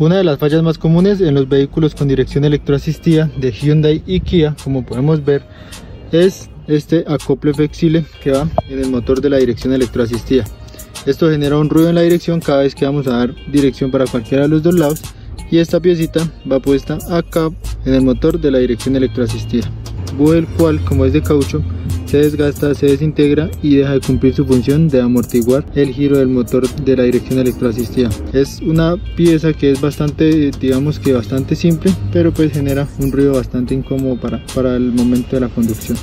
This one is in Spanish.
Una de las fallas más comunes en los vehículos con dirección electroasistida de Hyundai y Kia, como podemos ver, es este acople flexible que va en el motor de la dirección electroasistida. Esto genera un ruido en la dirección cada vez que vamos a dar dirección para cualquiera de los dos lados, y esta piecita va puesta acá en el motor de la dirección electroasistida, el cual, como es de caucho, se desgasta, se desintegra y deja de cumplir su función de amortiguar el giro del motor de la dirección electroasistida. Es una pieza que es bastante, digamos que bastante simple, pero pues genera un ruido bastante incómodo para el momento de la conducción.